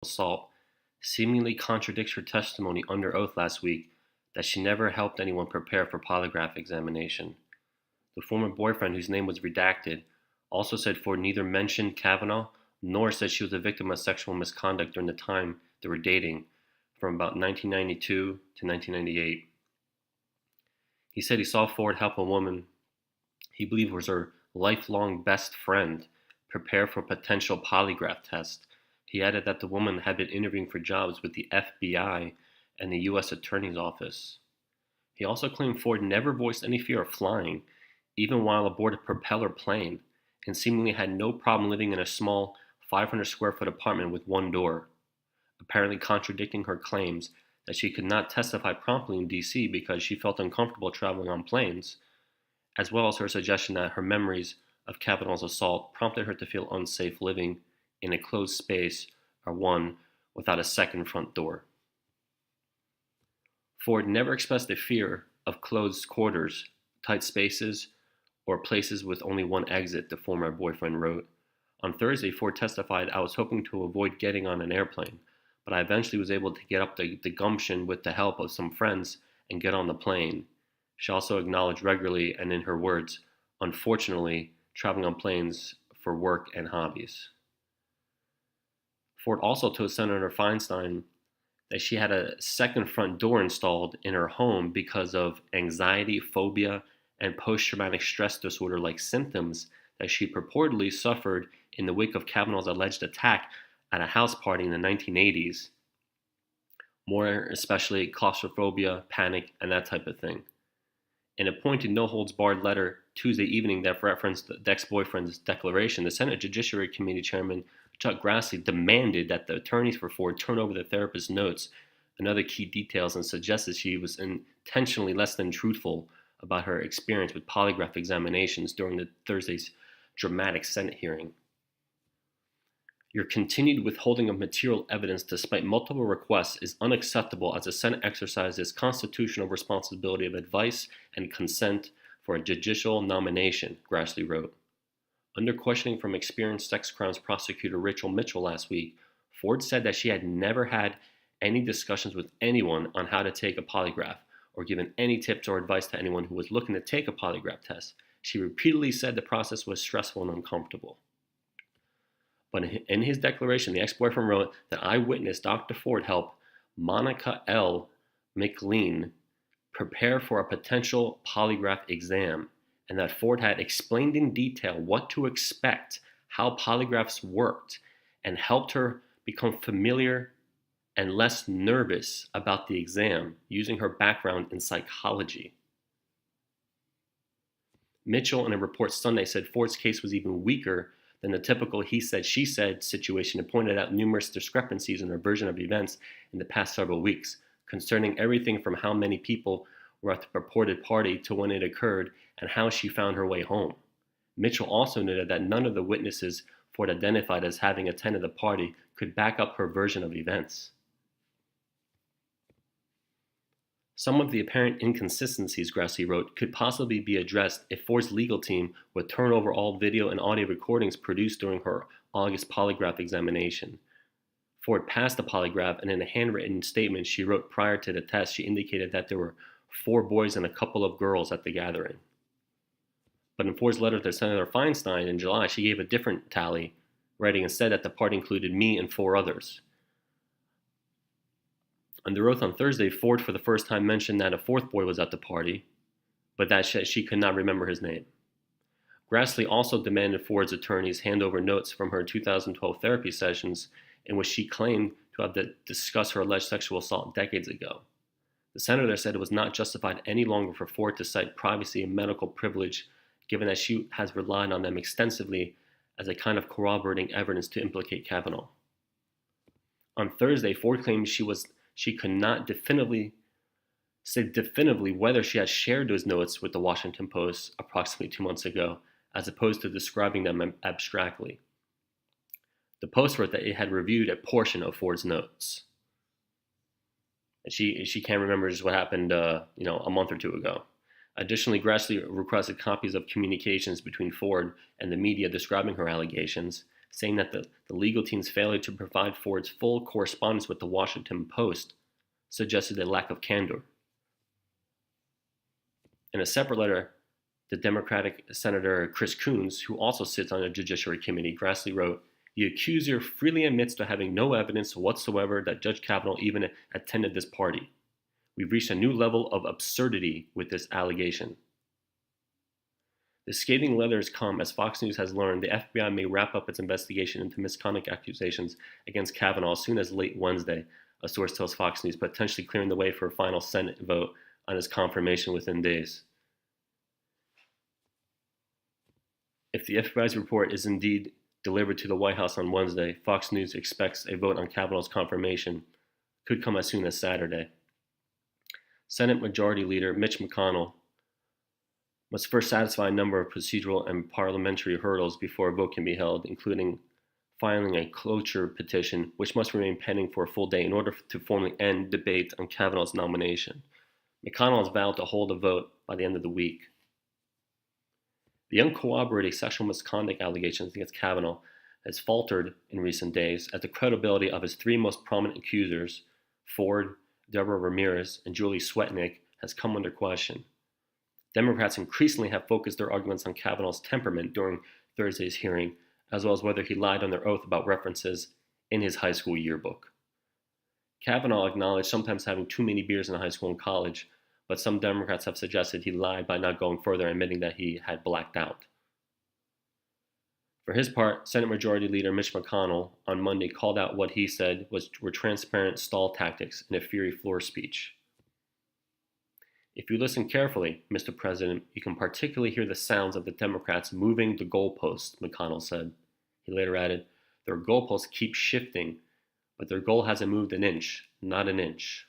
assault seemingly contradicts her testimony under oath last week that she never helped anyone prepare for polygraph examination. The former boyfriend, whose name was redacted, also said Ford neither mentioned Kavanaugh nor said she was a victim of sexual misconduct during the time they were dating, from about 1992 to 1998. He said he saw Ford help a woman he believed was her lifelong best friend prepare for a potential polygraph test. He added that the woman had been interviewing for jobs with the FBI and the U.S. Attorney's Office. He also claimed Ford never voiced any fear of flying, even while aboard a propeller plane, and seemingly had no problem living in a small 500 square foot apartment with one door, apparently contradicting her claims that she could not testify promptly in D.C. because she felt uncomfortable traveling on planes, as well as her suggestion that her memories of Kavanaugh's assault prompted her to feel unsafe living in a closed space or one without a second front door. Ford never expressed a fear of closed quarters, tight spaces, or places with only one exit, the former boyfriend wrote. On Thursday, Ford testified, "I was hoping to avoid getting on an airplane, but I eventually was able to get up the gumption with the help of some friends and get on the plane." She also acknowledged regularly and in her words, "unfortunately, traveling on planes for work and hobbies." Ford also told Senator Feinstein that she had a second front door installed in her home because of anxiety, phobia, and post-traumatic stress disorder-like symptoms that she purportedly suffered in the wake of Kavanaugh's alleged attack at a house party in the 1980s. More especially claustrophobia, panic, and that type of thing. In a pointed no-holds-barred letter Tuesday evening that referenced the ex-boyfriend's declaration, the Senate Judiciary Committee Chairman Chuck Grassley demanded that the attorneys for Ford turn over the therapist's notes and other key details and suggested she was intentionally less than truthful about her experience with polygraph examinations during the Thursday's dramatic Senate hearing. "Your continued withholding of material evidence despite multiple requests is unacceptable as the Senate exercises its constitutional responsibility of advice and consent for a judicial nomination," Grassley wrote. Under questioning from experienced sex crimes prosecutor Rachel Mitchell last week, Ford said that she had never had any discussions with anyone on how to take a polygraph or given any tips or advice to anyone who was looking to take a polygraph test. She repeatedly said the process was stressful and uncomfortable. But in his declaration, the ex-boyfriend wrote that I witnessed Dr. Ford help Monica L. McLean prepare for a potential polygraph exam, and that Ford had explained in detail what to expect, how polygraphs worked, and helped her become familiar and less nervous about the exam using her background in psychology. Mitchell, in a report Sunday, said Ford's case was even weaker than the typical he said, she said situation and pointed out numerous discrepancies in her version of events in the past several weeks, concerning everything from how many people were at the purported party to when it occurred and how she found her way home. Mitchell also noted that none of the witnesses Ford identified as having attended the party could back up her version of events. Some of the apparent inconsistencies, Grassley wrote, could possibly be addressed if Ford's legal team would turn over all video and audio recordings produced during her August polygraph examination. Ford passed the polygraph, and in a handwritten statement she wrote prior to the test, she indicated that there were 4 boys and a couple of girls at the gathering. But in Ford's letter to Senator Feinstein in July, she gave a different tally, writing instead that the party included me and 4 others. Under oath on Thursday, Ford for the first time mentioned that a 4th boy was at the party, but that she could not remember his name. Grassley also demanded Ford's attorneys hand over notes from her 2012 therapy sessions in which she claimed to have discussed her alleged sexual assault decades ago. The senator said it was not justified any longer for Ford to cite privacy and medical privilege, given that she has relied on them extensively as a kind of corroborating evidence to implicate Kavanaugh. On Thursday, Ford claimed she could not say definitively whether she had shared those notes with the Washington Post approximately 2 months ago, as opposed to describing them abstractly. The Post wrote that it had reviewed a portion of Ford's notes. And she can't remember just what happened, a month or 2 ago. Additionally, Grassley requested copies of communications between Ford and the media describing her allegations, saying that the legal team's failure to provide Ford's full correspondence with the Washington Post suggested a lack of candor. In a separate letter, the Democratic Senator Chris Coons, who also sits on the Judiciary Committee, Grassley wrote, "The accuser freely admits to having no evidence whatsoever that Judge Kavanaugh even attended this party. We've reached a new level of absurdity with this allegation." The scathing letters come as Fox News has learned the FBI may wrap up its investigation into misconduct accusations against Kavanaugh as soon as late Wednesday, a source tells Fox News, potentially clearing the way for a final Senate vote on his confirmation within days. If the FBI's report is indeed delivered to the White House on Wednesday, Fox News expects a vote on Kavanaugh's confirmation could come as soon as Saturday. Senate Majority Leader Mitch McConnell must first satisfy a number of procedural and parliamentary hurdles before a vote can be held, including filing a cloture petition, which must remain pending for a full day in order to formally end debate on Kavanaugh's nomination. McConnell has vowed to hold a vote by the end of the week. The uncorroborated sexual misconduct allegations against Kavanaugh has faltered in recent days as the credibility of his three most prominent accusers, Ford, Deborah Ramirez, and Julie Swetnick, has come under question. Democrats increasingly have focused their arguments on Kavanaugh's temperament during Thursday's hearing, as well as whether he lied on their oath about references in his high school yearbook. Kavanaugh acknowledged sometimes having too many beers in high school and college, but some Democrats have suggested he lied by not going further, admitting that he had blacked out. For his part, Senate Majority Leader Mitch McConnell on Monday called out what he said were transparent stall tactics in a fiery floor speech. "If you listen carefully, Mr. President, you can particularly hear the sounds of the Democrats moving the goalposts," McConnell said. He later added, "Their goalposts keep shifting, but their goal hasn't moved an inch, not an inch."